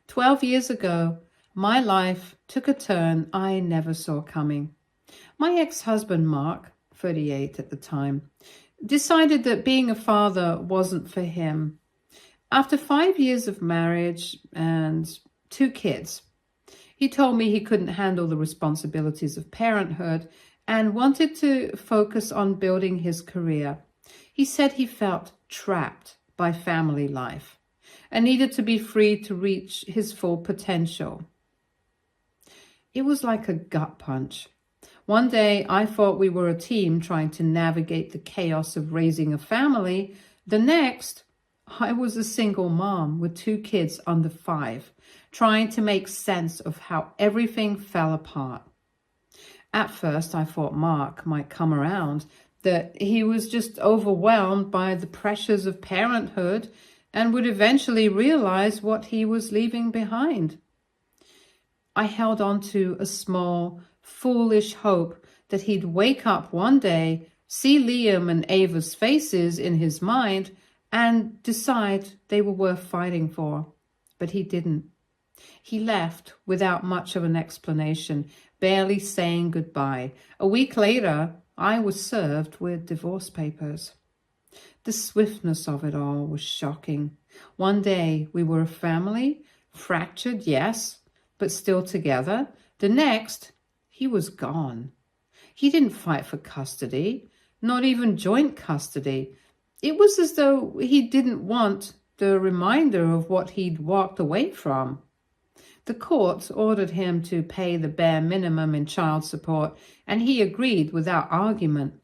12 years ago, my life took a turn I never saw coming. My ex-husband, Mark, 38 at the time, decided that being a father wasn't for him. After 5 years of marriage and 2 kids, he told me he couldn't handle the responsibilities of parenthood and wanted to focus on building his career. He said he felt trapped by family life and needed to be free to reach his full potential. It was like a gut punch. One day, I thought we were a team trying to navigate the chaos of raising a family. The next, I was a single mom with 2 kids under 5, trying to make sense of how everything fell apart. At first, I thought Mark might come around, that he was just overwhelmed by the pressures of parenthood and would eventually realize what he was leaving behind. I held on to a small, foolish hope that he'd wake up one day, see Liam and Ava's faces in his mind, and decide they were worth fighting for. But he didn't. He left without much of an explanation, barely saying goodbye. A week later, I was served with divorce papers. The swiftness of it all was shocking. One day, we were a family, fractured, yes, but still together. The next, he was gone. He didn't fight for custody, not even joint custody. It was as though he didn't want the reminder of what he'd walked away from. The court ordered him to pay the bare minimum in child support, and he agreed without argument.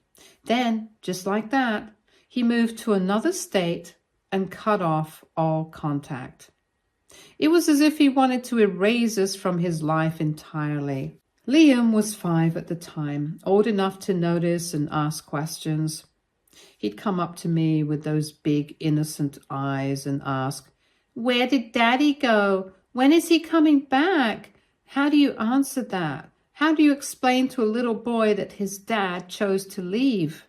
Then, just like that, he moved to another state and cut off all contact. It was as if he wanted to erase us from his life entirely. Liam was 5 at the time, old enough to notice and ask questions. He'd come up to me with those big, innocent eyes and ask, "Where did Daddy go? When is he coming back?" How do you answer that? How do you explain to a little boy that his dad chose to leave?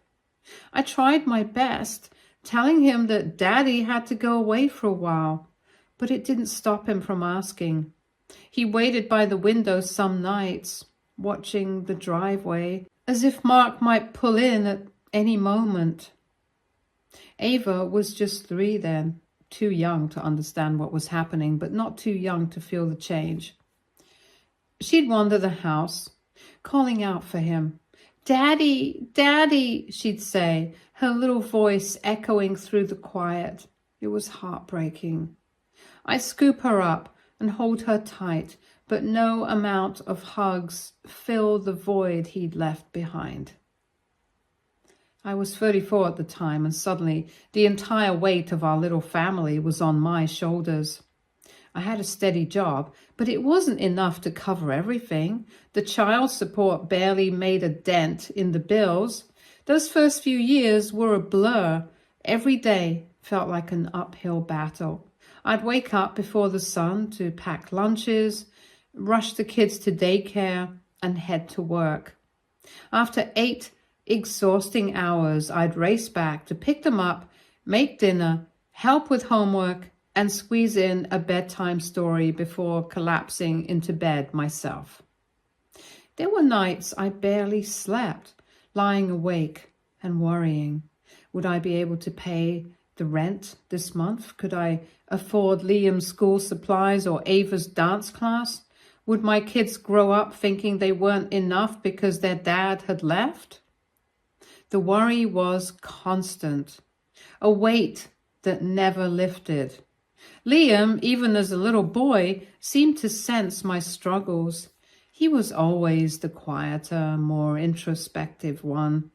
I tried my best, telling him that Daddy had to go away for a while, but it didn't stop him from asking. He waited by the window some nights, watching the driveway, as if Mark might pull in at any moment. Ava was just 3 then, too young to understand what was happening, but not too young to feel the change. She'd wander the house, calling out for him. "Daddy, Daddy," she'd say, her little voice echoing through the quiet. It was heartbreaking. I'd scoop her up and hold her tight, but no amount of hugs filled the void he'd left behind. I was 34 at the time, and suddenly the entire weight of our little family was on my shoulders. I had a steady job, but it wasn't enough to cover everything. The child support barely made a dent in the bills. Those first few years were a blur. Every day felt like an uphill battle. I'd wake up before the sun to pack lunches, rush the kids to daycare, and head to work. After 8 exhausting hours, I'd race back to pick them up, make dinner, help with homework, and squeeze in a bedtime story before collapsing into bed myself. There were nights I barely slept, lying awake and worrying. Would I be able to pay the rent this month? Could I afford Liam's school supplies or Ava's dance class? Would my kids grow up thinking they weren't enough because their dad had left? The worry was constant, a weight that never lifted. Liam, even as a little boy, seemed to sense my struggles. He was always the quieter, more introspective one,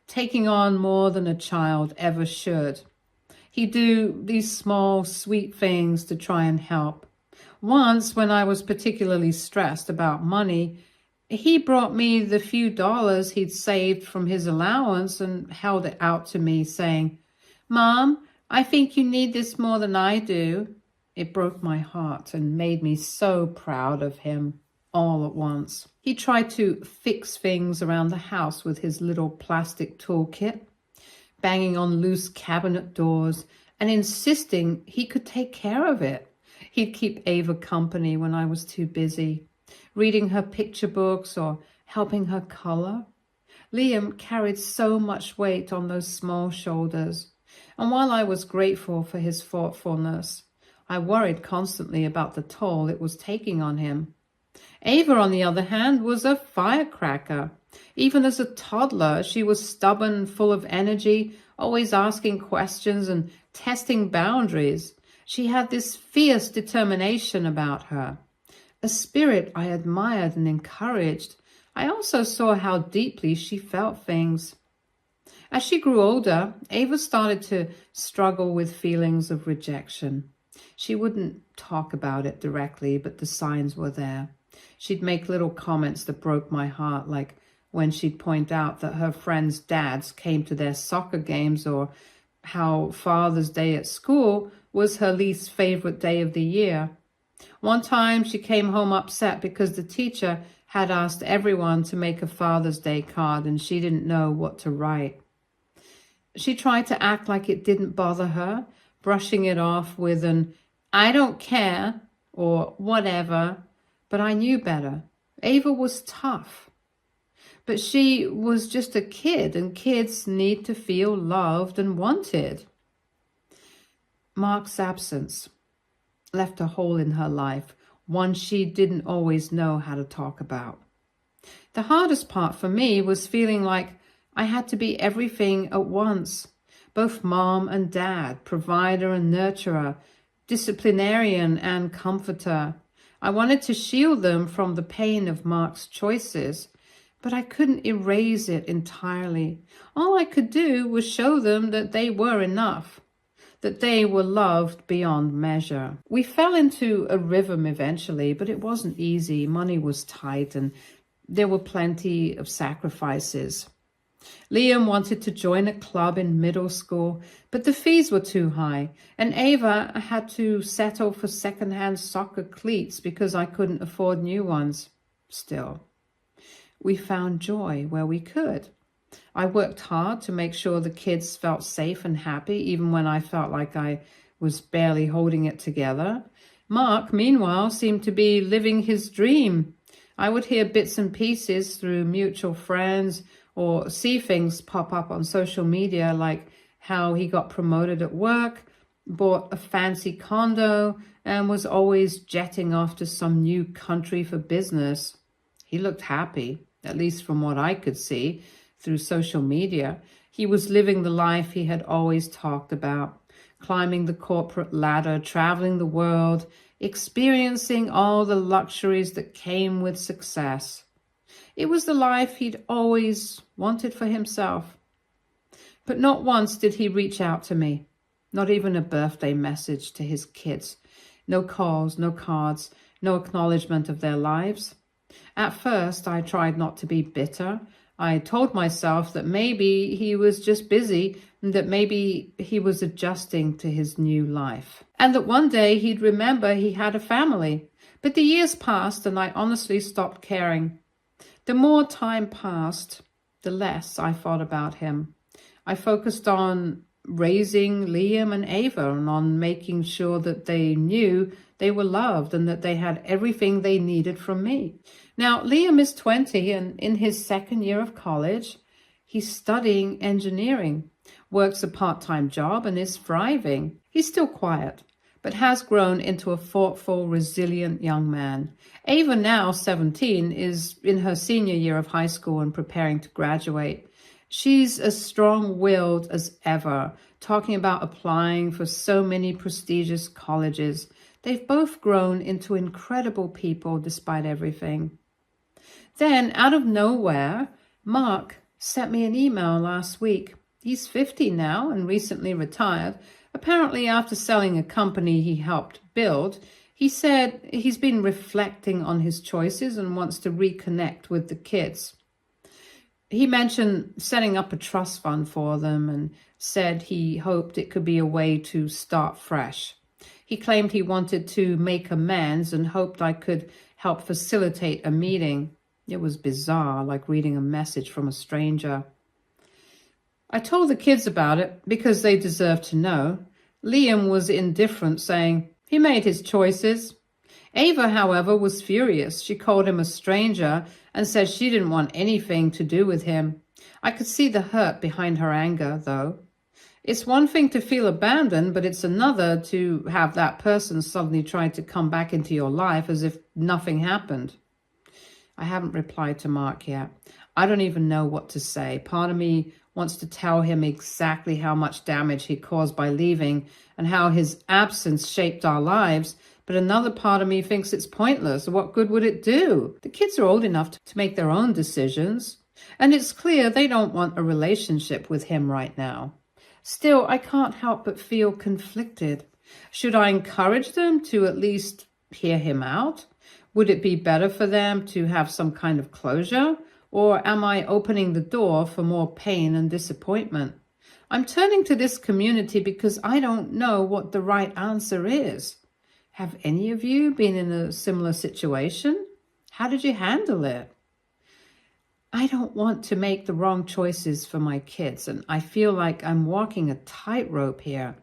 taking on more than a child ever should. He'd do these small, sweet things to try and help. Once, when I was particularly stressed about money, he brought me the few dollars he'd saved from his allowance and held it out to me, saying, "Mom, I think you need this more than I do." It broke my heart and made me so proud of him all at once. He tried to fix things around the house with his little plastic toolkit, banging on loose cabinet doors and insisting he could take care of it. He'd keep Ava company when I was too busy, reading her picture books or helping her color. Liam carried so much weight on those small shoulders, and while I was grateful for his thoughtfulness, I worried constantly about the toll it was taking on him. Ava, on the other hand, was a firecracker. Even as a toddler, she was stubborn, full of energy, always asking questions and testing boundaries. She had this fierce determination about her, a spirit I admired and encouraged. I also saw how deeply she felt things. As she grew older, Ava started to struggle with feelings of rejection. She wouldn't talk about it directly, but the signs were there. She'd make little comments that broke my heart, like when she'd point out that her friends' dads came to their soccer games, or how Father's Day at school was her least favorite day of the year. One time she came home upset because the teacher had asked everyone to make a Father's Day card and she didn't know what to write. She tried to act like it didn't bother her, brushing it off with an "I don't care" or "whatever," but I knew better. Ava was tough. But she was just a kid, and kids need to feel loved and wanted. Mark's absence left a hole in her life, one she didn't always know how to talk about. The hardest part for me was feeling like I had to be everything at once, both mom and dad, provider and nurturer, disciplinarian and comforter. I wanted to shield them from the pain of Mark's choices, but I couldn't erase it entirely. All I could do was show them that they were enough, that they were loved beyond measure. We fell into a rhythm eventually, but it wasn't easy. Money was tight and there were plenty of sacrifices. Liam wanted to join a club in middle school, but the fees were too high, and Ava had to settle for secondhand soccer cleats because I couldn't afford new ones. Still, we found joy where we could. I worked hard to make sure the kids felt safe and happy, even when I felt like I was barely holding it together. Mark, meanwhile, seemed to be living his dream. I would hear bits and pieces through mutual friends or see things pop up on social media, like how he got promoted at work, bought a fancy condo, and was always jetting off to some new country for business. He looked happy, at least from what I could see through social media. He was living the life he had always talked about, climbing the corporate ladder, traveling the world, experiencing all the luxuries that came with success. It was the life he'd always wanted for himself. But not once did he reach out to me, not even a birthday message to his kids. No calls, no cards, no acknowledgement of their lives. At first, I tried not to be bitter. I told myself that maybe he was just busy and that maybe he was adjusting to his new life, and that one day he'd remember he had a family. But the years passed and I honestly stopped caring. The more time passed, the less I thought about him. I focused on raising Liam and Ava and on making sure that they knew they were loved and that they had everything they needed from me. Now, Liam is 20 and in his second year of college. He's studying engineering, works a part-time job, and is thriving. He's still quiet, but has grown into a thoughtful, resilient young man. Ava, now 17, is in her senior year of high school and preparing to graduate. She's as strong-willed as ever, talking about applying for so many prestigious colleges. They've both grown into incredible people despite everything. Then, out of nowhere, Mark sent me an email last week. He's 50 now and recently retired. Apparently, after selling a company he helped build, he said he's been reflecting on his choices and wants to reconnect with the kids. He mentioned setting up a trust fund for them and said he hoped it could be a way to start fresh. He claimed he wanted to make amends and hoped I could help facilitate a meeting. It was bizarre, like reading a message from a stranger. I told the kids about it because they deserved to know. Liam was indifferent, saying, He made his choices. Ava, however, was furious. She called him a stranger and said she didn't want anything to do with him. I could see the hurt behind her anger, though. It's one thing to feel abandoned, but it's another to have that person suddenly try to come back into your life as if nothing happened. I haven't replied to Mark yet. I don't even know what to say. Part of me wants to tell him exactly how much damage he caused by leaving and how his absence shaped our lives, but another part of me thinks it's pointless. What good would it do? The kids are old enough to make their own decisions, and it's clear they don't want a relationship with him right now. Still, I can't help but feel conflicted. Should I encourage them to at least hear him out? Would it be better for them to have some kind of closure? Or am I opening the door for more pain and disappointment? I'm turning to this community because I don't know what the right answer is. Have any of you been in a similar situation? How did you handle it? I don't want to make the wrong choices for my kids, and I feel like I'm walking a tightrope here.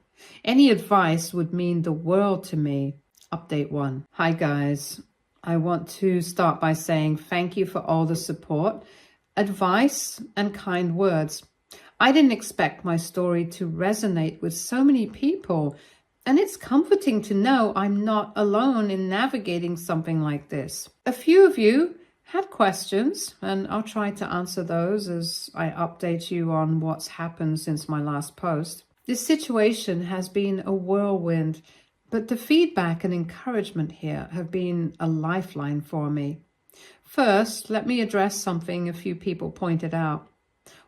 Any advice would mean the world to me. Update 1. Hi guys. I want to start by saying thank you for all the support, advice, and kind words. I didn't expect my story to resonate with so many people, and it's comforting to know I'm not alone in navigating something like this. A few of you had questions, and I'll try to answer those as I update you on what's happened since my last post. This situation has been a whirlwind, but the feedback and encouragement here have been a lifeline for me. First, let me address something a few people pointed out.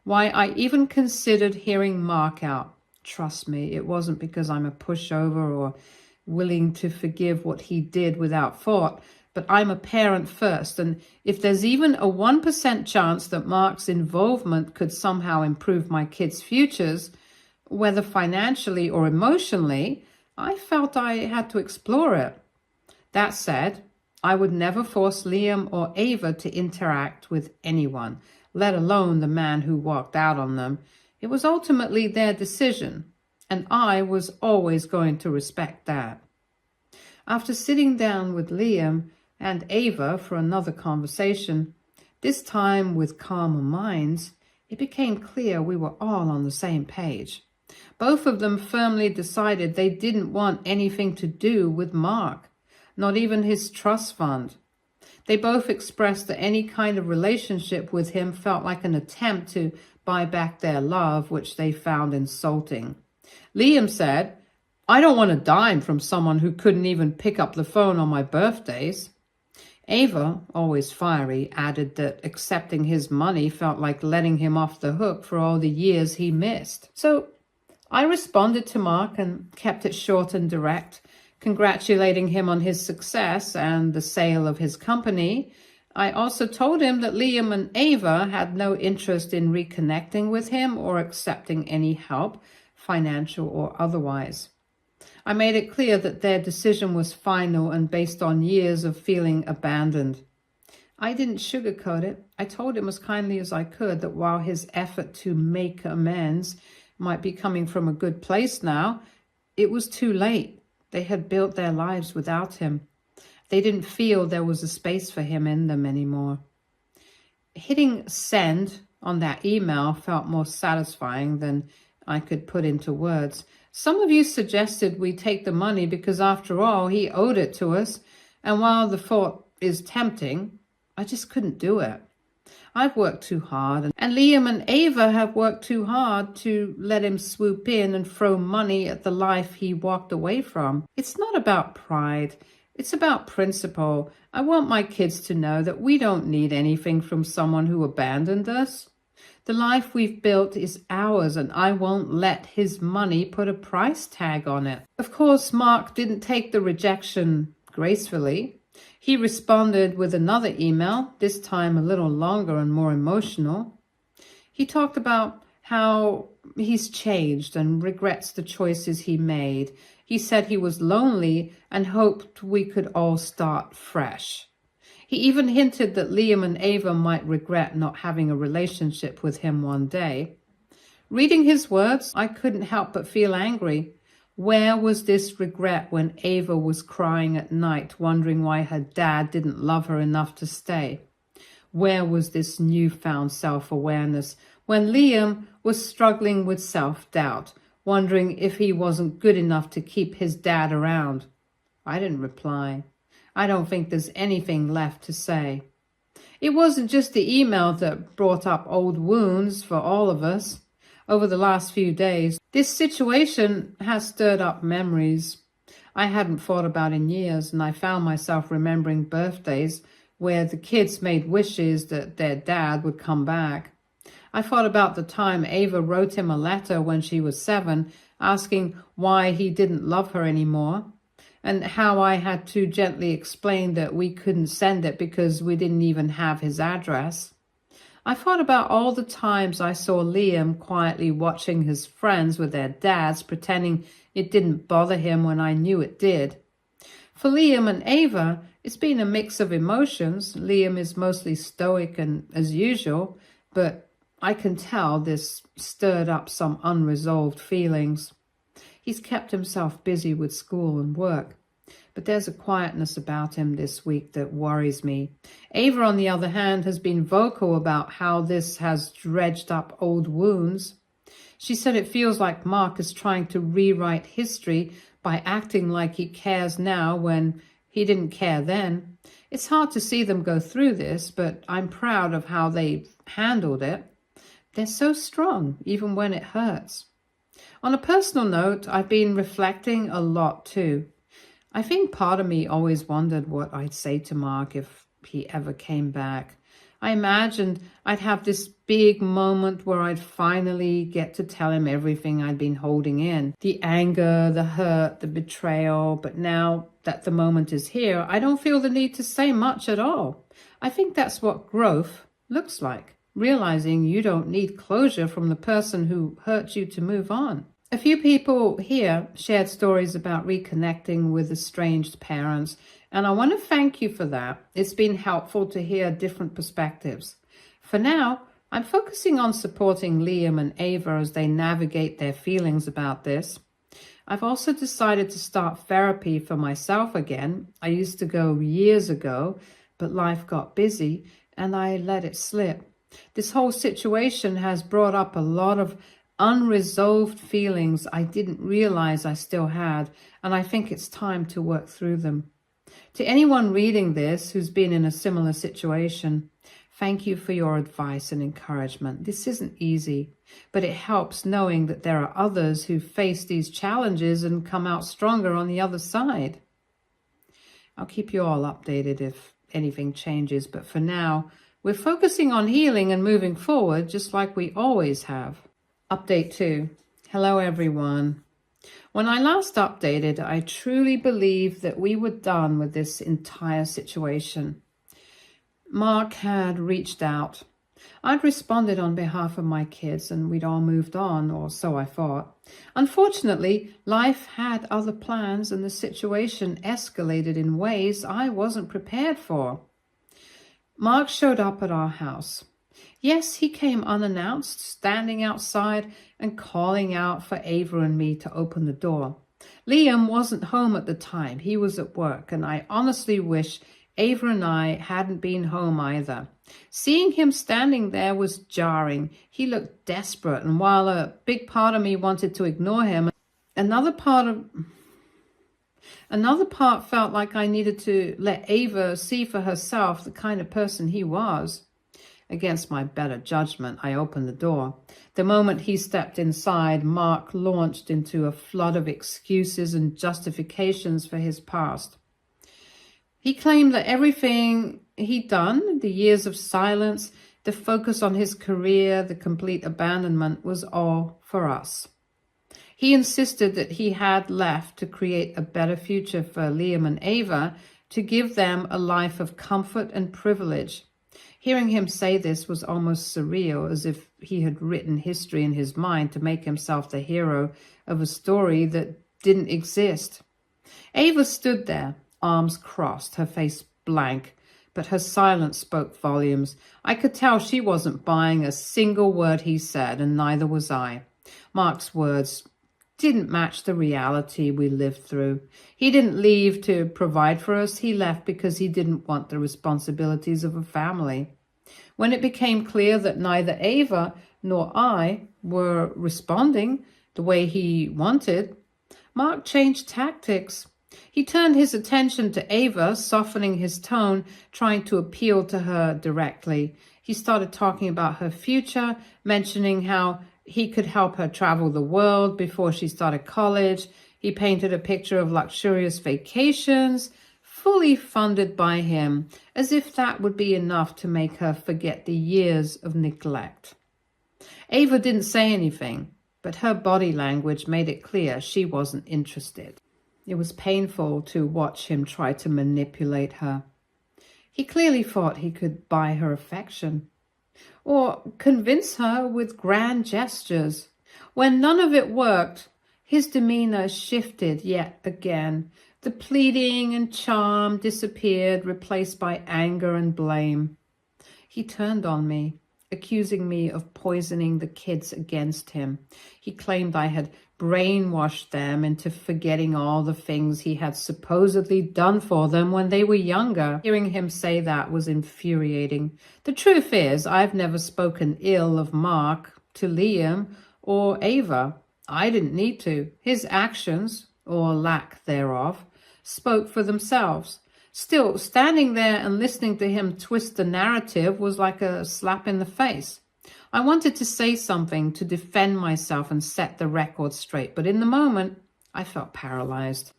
Why I even considered hearing Mark out. Trust me, it wasn't because I'm a pushover or willing to forgive what he did without thought, but I'm a parent first, and if there's even a 1% chance that Mark's involvement could somehow improve my kids' futures, whether financially or emotionally, I felt I had to explore it. That said, I would never force Liam or Ava to interact with anyone, let alone the man who walked out on them. It was ultimately their decision, and I was always going to respect that. After sitting down with Liam and Ava for another conversation, this time with calmer minds, it became clear we were all on the same page. Both of them firmly decided they didn't want anything to do with Mark, not even his trust fund. They both expressed that any kind of relationship with him felt like an attempt to buy back their love, which they found insulting. Liam said, "I don't want a dime from someone who couldn't even pick up the phone on my birthdays." Ava, always fiery, added that accepting his money felt like letting him off the hook for all the years he missed. So I responded to Mark and kept it short and direct, congratulating him on his success and the sale of his company. I also told him that Liam and Ava had no interest in reconnecting with him or accepting any help, financial or otherwise. I made it clear that their decision was final and based on years of feeling abandoned. I didn't sugarcoat it. I told him as kindly as I could that while his effort to make amends might be coming from a good place now, it was too late. They had built their lives without him. They didn't feel there was a space for him in them anymore. Hitting send on that email felt more satisfying than I could put into words. Some of you suggested we take the money because, after all, he owed it to us, and while the thought is tempting, I just couldn't do it. I've worked too hard, and Liam and Ava have worked too hard to let him swoop in and throw money at the life he walked away from. It's not about pride. It's about principle. I want my kids to know that we don't need anything from someone who abandoned us. The life we've built is ours, and I won't let his money put a price tag on it. Of course, Mark didn't take the rejection gracefully. He responded with another email, this time a little longer and more emotional. He talked about how he's changed and regrets the choices he made. He said he was lonely and hoped we could all start fresh. He even hinted that Liam and Ava might regret not having a relationship with him one day. Reading his words, I couldn't help but feel angry. Where was this regret when Ava was crying at night, wondering why her dad didn't love her enough to stay? Where was this newfound self-awareness when Liam was struggling with self-doubt, wondering if he wasn't good enough to keep his dad around? I didn't reply. I don't think there's anything left to say. It wasn't just the email that brought up old wounds for all of us. Over the last few days, this situation has stirred up memories I hadn't thought about in years, and I found myself remembering birthdays where the kids made wishes that their dad would come back. I thought about the time Ava wrote him a letter when she was 7, asking why he didn't love her anymore, and how I had to gently explain that we couldn't send it because we didn't even have his address. I thought about all the times I saw Liam quietly watching his friends with their dads, pretending it didn't bother him when I knew it did. For Liam and Ava, it's been a mix of emotions. Liam is mostly stoic and as usual, but I can tell this stirred up some unresolved feelings. He's kept himself busy with school and work, but there's a quietness about him this week that worries me. Ava, on the other hand, has been vocal about how this has dredged up old wounds. She said it feels like Mark is trying to rewrite history by acting like he cares now when he didn't care then. It's hard to see them go through this, but I'm proud of how they've handled it. They're so strong, even when it hurts. On a personal note, I've been reflecting a lot too. I think part of me always wondered what I'd say to Mark if he ever came back. I imagined I'd have this big moment where I'd finally get to tell him everything I'd been holding in. The anger, the hurt, the betrayal. But now that the moment is here, I don't feel the need to say much at all. I think that's what growth looks like. Realizing you don't need closure from the person who hurt you to move on. A few people here shared stories about reconnecting with estranged parents, and I want to thank you for that. It's been helpful to hear different perspectives. For now, I'm focusing on supporting Liam and Ava as they navigate their feelings about this. I've also decided to start therapy for myself again. I used to go years ago, but life got busy and I let it slip. This whole situation has brought up a lot of unresolved feelings I didn't realize I still had, and I think it's time to work through them. To anyone reading this who's been in a similar situation, thank you for your advice and encouragement. This isn't easy, but it helps knowing that there are others who face these challenges and come out stronger on the other side. I'll keep you all updated if anything changes, but for now, we're focusing on healing and moving forward just like we always have. Update 2. Hello, everyone. When I last updated, I truly believed that we were done with this entire situation. Mark had reached out. I'd responded on behalf of my kids and we'd all moved on, or so I thought. Unfortunately, life had other plans and the situation escalated in ways I wasn't prepared for. Mark showed up at our house. Yes, he came unannounced, standing outside and calling out for Ava and me to open the door. Liam wasn't home at the time. He was at work, and I honestly wish Ava and I hadn't been home either. Seeing him standing there was jarring. He looked desperate, and while a big part of me wanted to ignore him, another part felt like I needed to let Ava see for herself the kind of person he was. Against my better judgment, I opened the door. The moment he stepped inside, Mark launched into a flood of excuses and justifications for his past. He claimed that everything he'd done, the years of silence, the focus on his career, the complete abandonment, was all for us. He insisted that he had left to create a better future for Liam and Ava, to give them a life of comfort and privilege. Hearing him say this was almost surreal, as if he had written history in his mind to make himself the hero of a story that didn't exist. Ava stood there, arms crossed, her face blank, but her silence spoke volumes. I could tell she wasn't buying a single word he said, and neither was I. Mark's words didn't match the reality we lived through. He didn't leave to provide for us. He left because he didn't want the responsibilities of a family. When it became clear that neither Ava nor I were responding the way he wanted, Mark changed tactics. He turned his attention to Ava, softening his tone, trying to appeal to her directly. He started talking about her future, mentioning how he could help her travel the world before she started college. He painted a picture of luxurious vacations, fully funded by him, as if that would be enough to make her forget the years of neglect. Ava didn't say anything, but her body language made it clear she wasn't interested. It was painful to watch him try to manipulate her. He clearly thought he could buy her affection or convince her with grand gestures. When none of it worked, his demeanor shifted yet again. The pleading and charm disappeared, replaced by anger and blame. He turned on me, accusing me of poisoning the kids against him. He claimed I had brainwashed them into forgetting all the things he had supposedly done for them when they were younger. Hearing him say that was infuriating. The truth is, I've never spoken ill of Mark to Liam or Ava. I didn't need to. His actions, or lack thereof, spoke for themselves. Still, standing there and listening to him twist the narrative was like a slap in the face. I wanted to say something to defend myself and set the record straight, but in the moment, I felt paralyzed.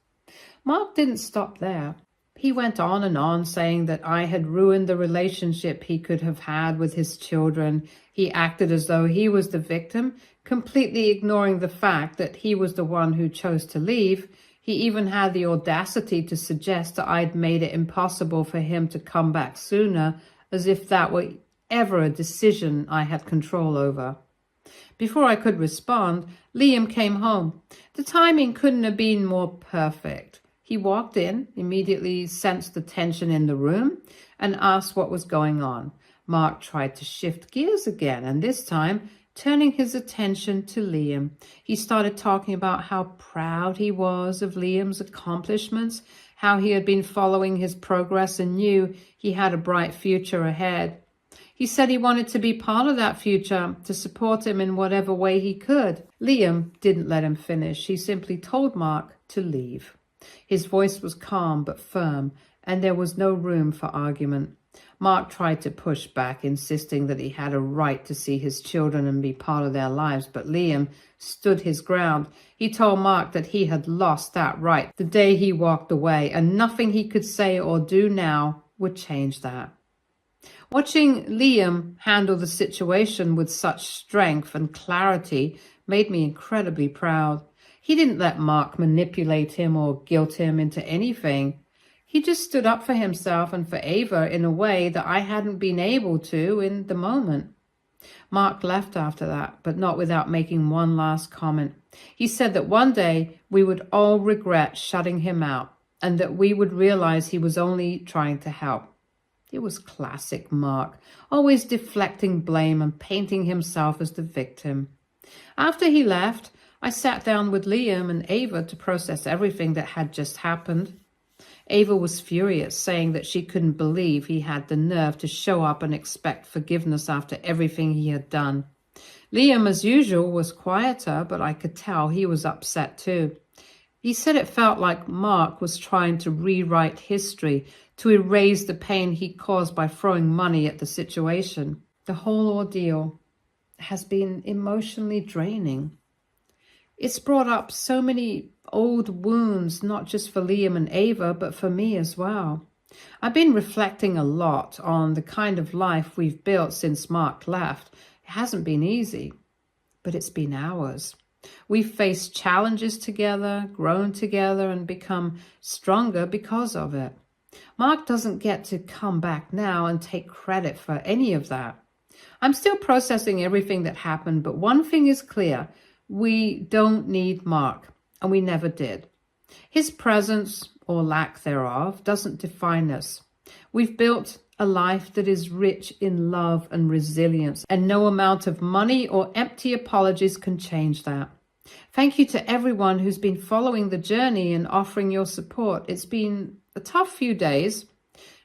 Mark didn't stop there. He went on and on, saying that I had ruined the relationship he could have had with his children. He acted as though he was the victim, completely ignoring the fact that he was the one who chose to leave. He even had the audacity to suggest that I'd made it impossible for him to come back sooner, as if that were ever a decision I had control over. Before I could respond, Liam came home. The timing couldn't have been more perfect. He walked in, immediately sensed the tension in the room, and asked what was going on. Mark tried to shift gears again, and this time turning his attention to Liam. He started talking about how proud he was of Liam's accomplishments, how he had been following his progress and knew he had a bright future ahead. He said he wanted to be part of that future, to support him in whatever way he could. Liam didn't let him finish. He simply told Mark to leave. His voice was calm but firm, and there was no room for argument. Mark tried to push back, insisting that he had a right to see his children and be part of their lives, but Liam stood his ground. He told Mark that he had lost that right the day he walked away, and nothing he could say or do now would change that. Watching Liam handle the situation with such strength and clarity made me incredibly proud. He didn't let Mark manipulate him or guilt him into anything. He just stood up for himself and for Ava in a way that I hadn't been able to in the moment. Mark left after that, but not without making one last comment. He said that one day we would all regret shutting him out, and that we would realize he was only trying to help. It was classic Mark, always deflecting blame and painting himself as the victim. After he left, I sat down with Liam and Ava to process everything that had just happened. Ava was furious, saying that she couldn't believe he had the nerve to show up and expect forgiveness after everything he had done. Liam, as usual, was quieter, but I could tell he was upset too. He said it felt like Mark was trying to rewrite history, to erase the pain he caused by throwing money at the situation. The whole ordeal has been emotionally draining. It's brought up so many old wounds, not just for Liam and Ava, but for me as well. I've been reflecting a lot on the kind of life we've built since Mark left. It hasn't been easy, but it's been ours. We've faced challenges together, grown together, and become stronger because of it. Mark doesn't get to come back now and take credit for any of that. I'm still processing everything that happened, but one thing is clear. We don't need Mark, and we never did. His presence, or lack thereof, doesn't define us. We've built a life that is rich in love and resilience, and no amount of money or empty apologies can change that. Thank you to everyone who's been following the journey and offering your support. It's been a tough few days,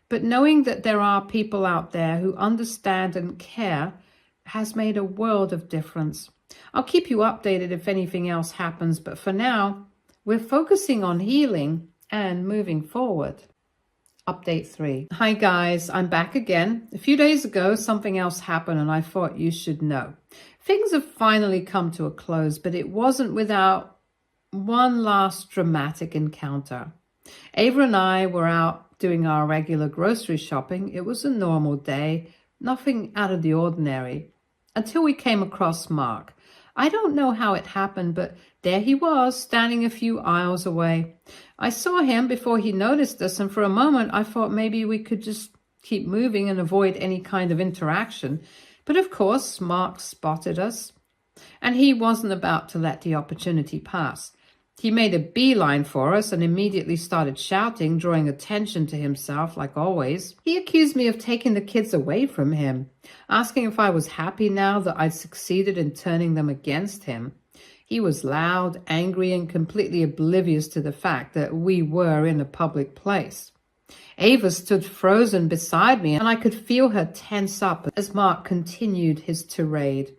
but knowing that there are people out there who understand and care has made a world of difference. I'll keep you updated if anything else happens, but for now, we're focusing on healing and moving forward. Update 3. Hi guys, I'm back again. A few days ago, something else happened and I thought you should know. Things have finally come to a close, but it wasn't without one last dramatic encounter. Ava and I were out doing our regular grocery shopping. It was a normal day, nothing out of the ordinary, until we came across Mark. I don't know how it happened, but there he was, standing a few aisles away. I saw him before he noticed us, and for a moment I thought maybe we could just keep moving and avoid any kind of interaction. But of course, Mark spotted us, and he wasn't about to let the opportunity pass. He made a beeline for us and immediately started shouting, drawing attention to himself like always. He accused me of taking the kids away from him, asking if I was happy now that I'd succeeded in turning them against him. He was loud, angry, and completely oblivious to the fact that we were in a public place. Ava stood frozen beside me, and I could feel her tense up as Mark continued his tirade.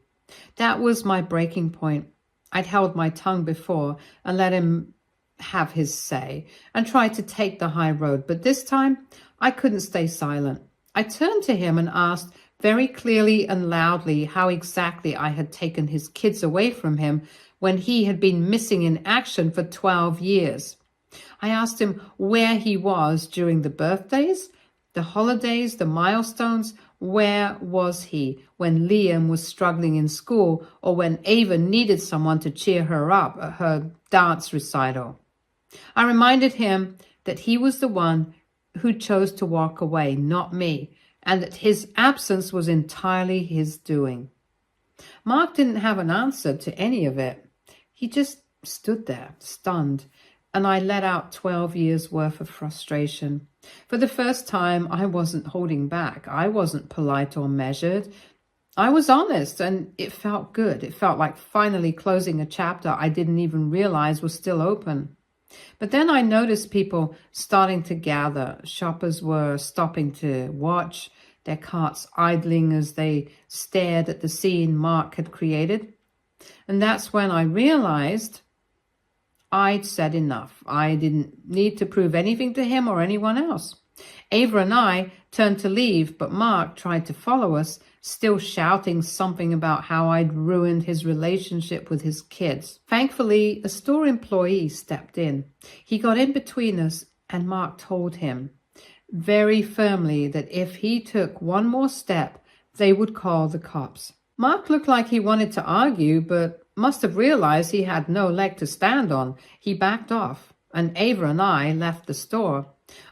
That was my breaking point. I'd held my tongue before and let him have his say and tried to take the high road, but this time I couldn't stay silent. I turned to him and asked very clearly and loudly how exactly I had taken his kids away from him when he had been missing in action for 12 years. I asked him where he was during the birthdays, the holidays, the milestones. Where was he when Liam was struggling in school or when Ava needed someone to cheer her up at her dance recital? I reminded him that he was the one who chose to walk away, not me, and that his absence was entirely his doing. Mark didn't have an answer to any of it. He just stood there, stunned, and I let out 12 years' worth of frustration. For the first time, I wasn't holding back. I wasn't polite or measured. I was honest, and it felt good. It felt like finally closing a chapter I didn't even realize was still open. But then I noticed people starting to gather. Shoppers were stopping to watch, their carts idling as they stared at the scene Mark had created. And that's when I realized I'd said enough. I didn't need to prove anything to him or anyone else. Ava and I turned to leave, but Mark tried to follow us, still shouting something about how I'd ruined his relationship with his kids. Thankfully, a store employee stepped in. He got in between us, and Mark told him very firmly that if he took one more step, they would call the cops. Mark looked like he wanted to argue, but must have realized he had no leg to stand on. He backed off, and Ava and I left the store.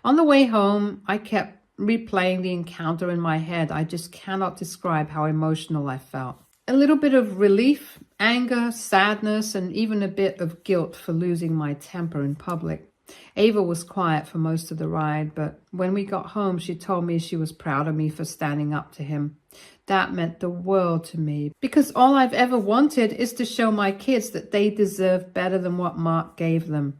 On the way home, I kept replaying the encounter in my head. I just cannot describe how emotional I felt. A little bit of relief, anger, sadness, and even a bit of guilt for losing my temper in public. Ava was quiet for most of the ride, but when we got home, she told me she was proud of me for standing up to him. That meant the world to me, because all I've ever wanted is to show my kids that they deserve better than what Mark gave them.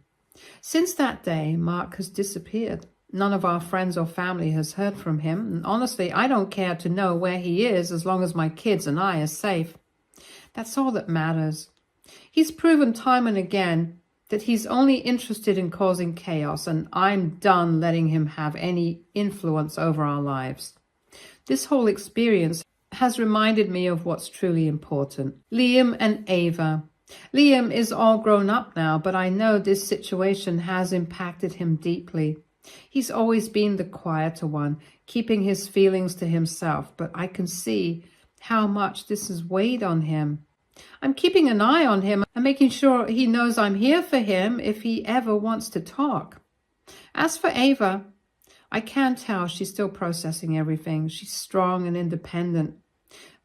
Since that day, Mark has disappeared. None of our friends or family has heard from him, and honestly, I don't care to know where he is as long as my kids and I are safe. That's all that matters. He's proven time and again that he's only interested in causing chaos, and I'm done letting him have any influence over our lives. This whole experience has reminded me of what's truly important. Liam and Ava. Liam is all grown up now, but I know this situation has impacted him deeply. He's always been the quieter one, keeping his feelings to himself, but I can see how much this has weighed on him. I'm keeping an eye on him and making sure he knows I'm here for him if he ever wants to talk. As for Ava, I can tell she's still processing everything. She's strong and independent,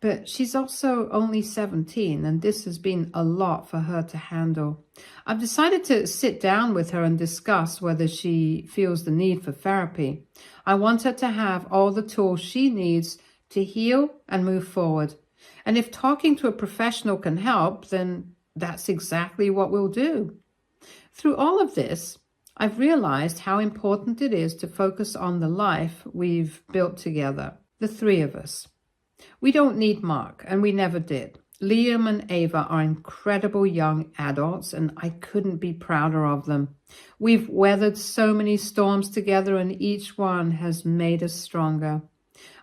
but she's also only 17, and this has been a lot for her to handle. I've decided to sit down with her and discuss whether she feels the need for therapy. I want her to have all the tools she needs to heal and move forward. And if talking to a professional can help, then that's exactly what we'll do. Through all of this, I've realized how important it is to focus on the life we've built together, the three of us. We don't need Mark, and we never did. Liam and Ava are incredible young adults, and I couldn't be prouder of them. We've weathered so many storms together, and each one has made us stronger.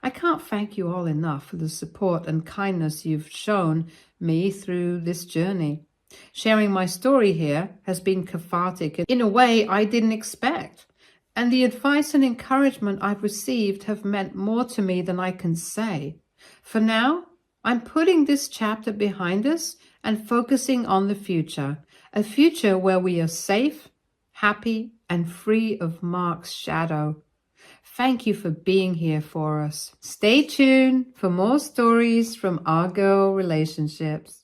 I can't thank you all enough for the support and kindness you've shown me through this journey. Sharing my story here has been cathartic in a way I didn't expect, and the advice and encouragement I've received have meant more to me than I can say. For now, I'm putting this chapter behind us and focusing on the future, a future where we are safe, happy, and free of Mark's shadow. Thank you for being here for us. Stay tuned for more stories from our girl relationships.